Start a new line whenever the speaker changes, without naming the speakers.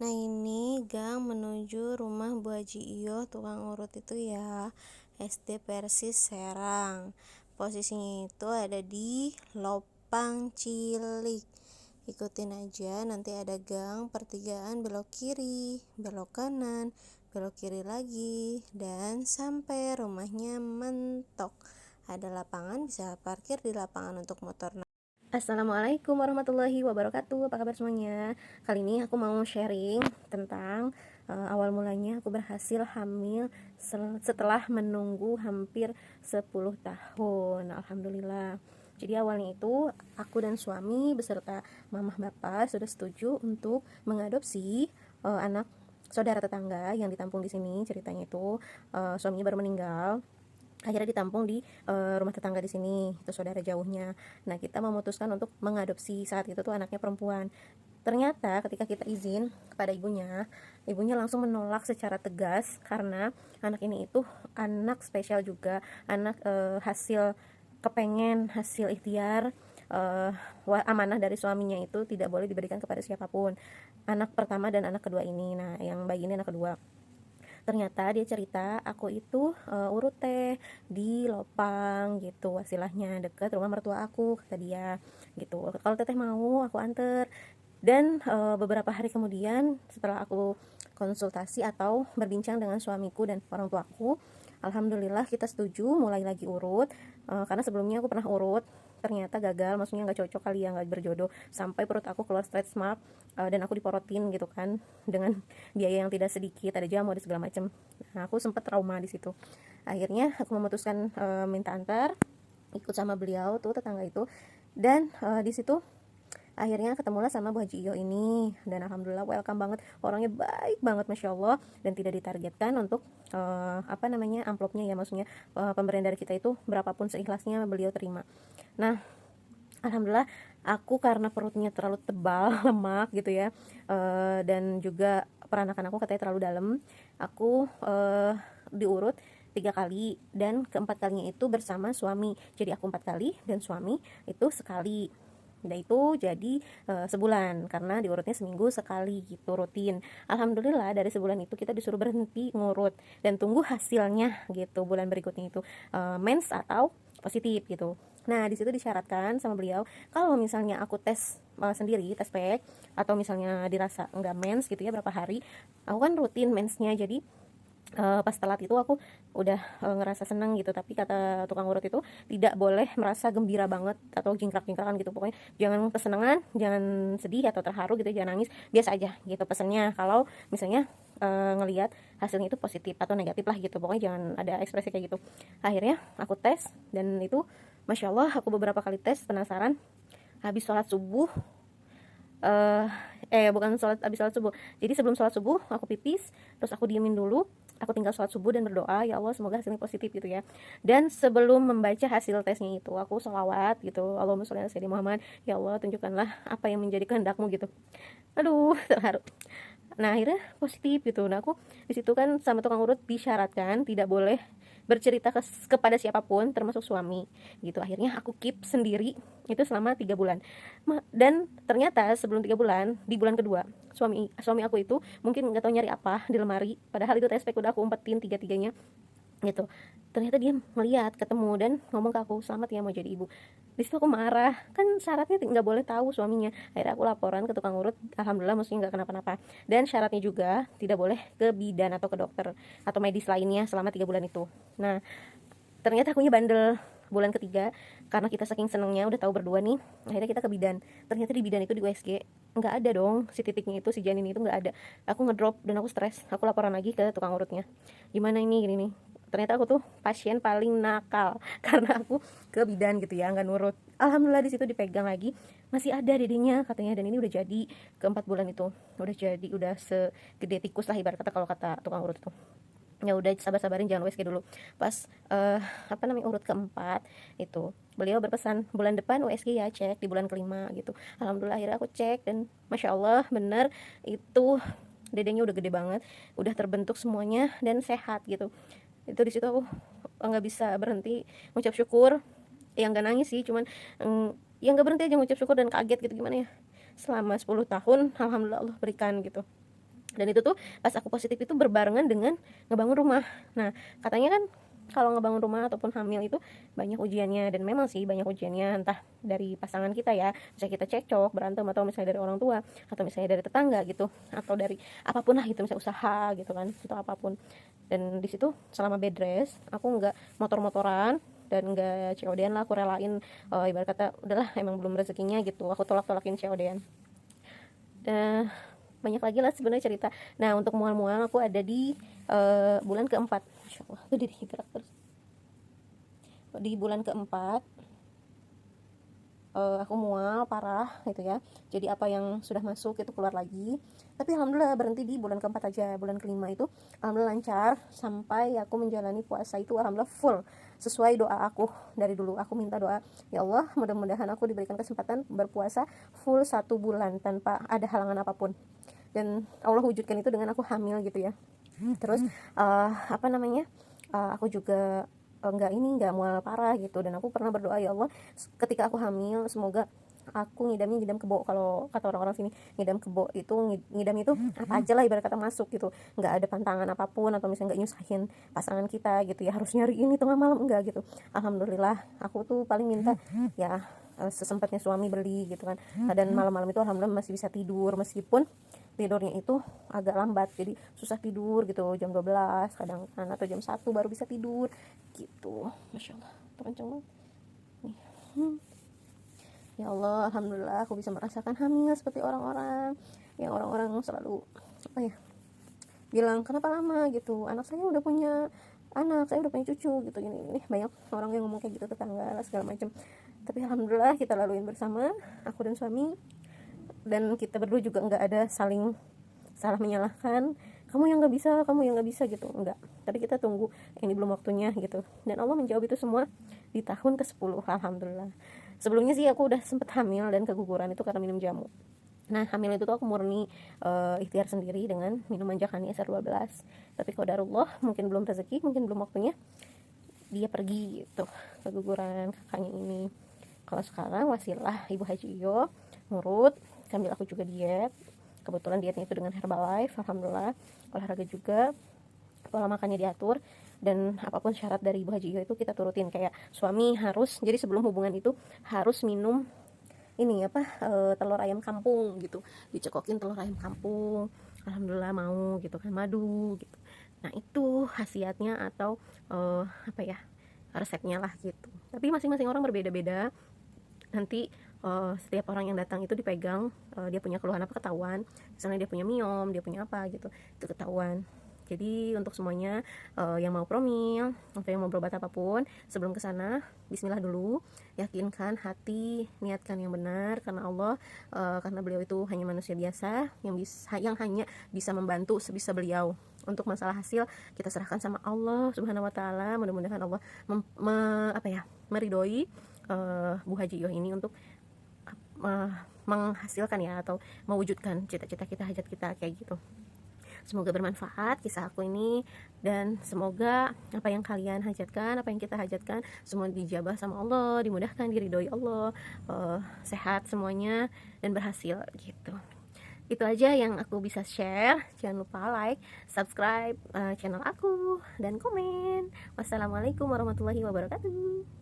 Nah, ini gang menuju rumah Bu Haji Iyo tukang urut itu ya, SD Persis Serang. Posisinya itu ada di Lopang Cilik. Ikutin aja, nanti ada gang, pertigaan, belok kiri, belok kanan, belok kiri lagi, dan sampai rumahnya mentok. Ada lapangan, bisa parkir di lapangan untuk motor. Assalamualaikum warahmatullahi wabarakatuh. Apa kabar semuanya? Kali ini aku mau sharing tentang awal mulanya aku berhasil hamil setelah menunggu hampir 10 tahun. Alhamdulillah. Jadi awalnya itu aku dan suami beserta mamah bapak sudah setuju untuk mengadopsi anak saudara tetangga yang ditampung di sini. Ceritanya itu suaminya baru meninggal, akhirnya ditampung di rumah tetangga di sini, itu saudara jauhnya. Nah, kita memutuskan untuk mengadopsi. Saat itu tuh anaknya perempuan. Ternyata ketika kita izin kepada ibunya langsung menolak secara tegas karena anak ini itu anak spesial juga, anak hasil kepengen, hasil ikhtiar, amanah dari suaminya, itu tidak boleh diberikan kepada siapapun. Anak pertama dan anak kedua ini. Nah, yang bayi ini anak kedua. Ternyata dia cerita aku itu urut teh di Lopang gitu, wasilahnya deket rumah mertua aku, kata dia gitu. Kalau teteh mau aku anter. Dan beberapa hari kemudian setelah aku konsultasi atau berbincang dengan suamiku dan orang tuaku, alhamdulillah kita setuju mulai lagi urut. Karena sebelumnya aku pernah urut, ternyata gagal, maksudnya nggak cocok kali ya, nggak berjodoh, sampai perut aku keluar stretch mark, dan aku diporotin gitu kan, dengan biaya yang tidak sedikit, ada jamu, ada segala macam. Nah, aku sempat trauma di situ. Akhirnya aku memutuskan minta antar, ikut sama beliau tuh tetangga itu. Dan di situ akhirnya ketemulah sama Bu Haji Iyo ini, dan alhamdulillah welcome banget, orangnya baik banget, masya Allah, dan tidak ditargetkan untuk amplopnya ya, maksudnya pemberian dari kita itu berapapun seikhlasnya beliau terima. Nah, alhamdulillah, aku karena perutnya terlalu tebal lemak gitu ya, dan juga peranakan aku katanya terlalu dalam, aku diurut 3 kali, dan keempat kalinya itu bersama suami. Jadi aku 4 kali dan suami itu sekali. Nah, itu jadi sebulan, karena diurutnya seminggu sekali gitu, rutin. Alhamdulillah dari sebulan itu kita disuruh berhenti ngurut dan tunggu hasilnya gitu, bulan berikutnya itu mens atau positif gitu. Nah, di situ disyaratkan sama beliau, kalau misalnya aku tes sendiri, tes pack, atau misalnya dirasa enggak mens gitu ya berapa hari, aku kan rutin mensnya, jadi pas telat itu aku udah ngerasa seneng gitu. Tapi kata tukang urut itu tidak boleh merasa gembira banget atau jingkrak-jingkrakan gitu, pokoknya jangan kesenangan, jangan sedih atau terharu gitu, jangan nangis, biasa aja gitu pesennya. Kalau misalnya ngelihat hasilnya itu positif atau negatif lah gitu, pokoknya jangan ada ekspresi kayak gitu. Akhirnya aku tes, dan itu masya Allah, aku beberapa kali tes penasaran, habis sholat subuh, eh bukan habis sholat subuh, jadi sebelum sholat subuh aku pipis, terus aku diemin dulu, aku tinggal sholat subuh dan berdoa, ya Allah semoga hasilnya positif gitu ya. Dan sebelum membaca hasil tesnya itu, aku sholawat gitu, Allahumma sholli ala sayyidina Muhammad, ya Allah tunjukkanlah apa yang menjadi kehendakmu gitu. Aduh, terharu. Nah, akhirnya positif gitu. Nah, aku di situ kan sama tukang urut disyaratkan tidak boleh bercerita kepada siapapun termasuk suami gitu. Akhirnya aku keep sendiri itu selama 3 bulan. Dan ternyata sebelum 3 bulan, di bulan kedua, suami aku itu mungkin nggak tahu nyari apa di lemari, padahal itu tespek udah aku umpetin tiga-tiganya gitu. Ternyata dia melihat, ketemu, dan ngomong ke aku, selamat ya mau jadi ibu. Di situ aku marah, kan syaratnya nggak boleh tahu suaminya. Akhirnya aku laporan ke tukang urut, alhamdulillah maksudnya nggak kenapa-napa. Dan syaratnya juga tidak boleh ke bidan atau ke dokter atau medis lainnya selama 3 bulan itu. Nah, ternyata akunya bandel. Bulan ketiga, karena kita saking senengnya udah tahu berdua nih, akhirnya kita ke bidan. Ternyata di bidan itu, di USG, nggak ada dong si titiknya itu, si janin itu nggak ada. Aku ngedrop dan aku stres, aku laporan lagi ke tukang urutnya, gimana ini gini nih. Ternyata aku tuh pasien paling nakal karena aku ke bidan gitu ya, nggak nurut. Alhamdulillah di situ dipegang lagi, masih ada dedenya katanya, dan ini udah jadi ke 4 bulan itu, udah jadi, udah segede tikus lah ibarat kata kalau kata tukang urut itu. Ya udah, sabar-sabarin, jangan USG dulu. Pas urut keempat itu beliau berpesan, bulan depan USG ya, cek di bulan kelima gitu. Alhamdulillah akhirnya aku cek, dan masya Allah bener itu, dedenya udah gede banget, udah terbentuk semuanya dan sehat gitu. Itu di situ aku nggak bisa berhenti ngucap syukur. Yang nggak nangis sih, cuman yang nggak berhenti aja ngucap syukur dan kaget gitu, gimana ya, selama 10 tahun alhamdulillah Allah berikan gitu. Dan itu tuh pas aku positif itu berbarengan dengan ngebangun rumah. Nah, katanya kan kalau ngebangun rumah ataupun hamil itu banyak ujiannya, dan memang sih banyak ujiannya, entah dari pasangan kita ya, misalnya kita cekcok, berantem, atau misalnya dari orang tua, atau misalnya dari tetangga gitu, atau dari apapun lah gitu, misalnya usaha gitu kan, atau apapun. Dan di situ selama bed rest aku nggak motor-motoran dan nggak COD-an lah, aku relain, ibarat kata udahlah emang belum rezekinya gitu, aku tolak-tolakin COD-an. Banyak lagi lah sebenarnya cerita. Nah, untuk mual-mual aku ada di bulan keempat. Masya Allah, tuh diri gerak terus. Di bulan keempat aku mual parah gitu ya. Jadi apa yang sudah masuk itu keluar lagi. Tapi alhamdulillah berhenti di bulan keempat aja. Bulan kelima itu alhamdulillah lancar sampai aku menjalani puasa itu alhamdulillah full sesuai doa aku dari dulu. Aku minta doa, ya Allah, mudah-mudahan aku diberikan kesempatan berpuasa full 1 bulan tanpa ada halangan apapun. Dan Allah wujudkan itu dengan aku hamil gitu ya. Terus aku juga nggak mual parah gitu. Dan aku pernah berdoa, ya Allah, ketika aku hamil semoga aku ngidam kebo. Kalau kata orang-orang sini, ngidam kebo itu ngidam itu apa aja lah, ibarat kata masuk gitu, nggak ada pantangan apapun, atau misalnya nggak nyusahin pasangan kita gitu ya, harus nyari ini tengah malam, enggak gitu. Alhamdulillah aku tuh paling minta ya sesempatnya suami beli gitu kan. Dan malam-malam itu alhamdulillah masih bisa tidur, meskipun tidurnya itu agak lambat, jadi susah tidur gitu, jam 12 kadang kan, atau jam 1 baru bisa tidur gitu. Masya Allah, kenceng banget nih. Ya Allah, alhamdulillah aku bisa merasakan hamil seperti orang-orang yang orang-orang selalu bilang kenapa lama gitu, anak saya udah punya cucu gitu, ini banyak orang yang ngomong kayak gitu, tetangga segala macam. Tapi alhamdulillah kita laluin bersama, aku dan suami, dan kita berdua juga nggak ada saling salah menyalahkan, kamu yang nggak bisa gitu, enggak. Tapi kita tunggu, ini belum waktunya gitu. Dan Allah menjawab itu semua di tahun ke-10, alhamdulillah. Sebelumnya sih aku udah sempet hamil dan keguguran itu karena minum jamu. Nah, hamil itu tuh aku murni ikhtiar sendiri dengan minum Manjakani SR12. Tapi qadarullah, mungkin belum rezeki, mungkin belum waktunya, dia pergi gitu, keguguran kakaknya ini. Kalau sekarang wasilah Ibu Haji Iyo nurut, sambil aku juga diet. Kebetulan dietnya itu dengan Herbalife, alhamdulillah. Olahraga juga, pola makannya diatur, dan apapun syarat dari Ibu Haji Iyo itu kita turutin. Kayak suami harus, jadi sebelum hubungan itu harus minum telur ayam kampung gitu, dicekokin telur ayam kampung, alhamdulillah mau gitu kan, madu gitu. Nah, itu khasiatnya atau resepnya lah gitu. Tapi masing-masing orang berbeda-beda. Nanti setiap orang yang datang itu dipegang, dia punya keluhan apa ketahuan, misalnya dia punya miom, dia punya apa gitu, itu ketahuan. Jadi untuk semuanya yang mau promil atau yang mau berobat apapun, sebelum kesana bismillah dulu, yakinkan hati, niatkan yang benar karena Allah, karena beliau itu hanya manusia biasa yang hanya bisa membantu sebisa beliau. Untuk masalah hasil kita serahkan sama Allah Subhanahu wa taala. Mudah-mudahan Allah meridhoi Bu Haji Iyo ini untuk menghasilkan ya, atau mewujudkan cita-cita kita, hajat kita kayak gitu. Semoga bermanfaat kisah aku ini, dan semoga apa yang kalian hajatkan, apa yang kita hajatkan, semua dijabah sama Allah, dimudahkan, diridhoi Allah, sehat semuanya dan berhasil gitu. Itu aja yang aku bisa share. Jangan lupa like, subscribe channel aku, dan komen. Wassalamualaikum warahmatullahi wabarakatuh.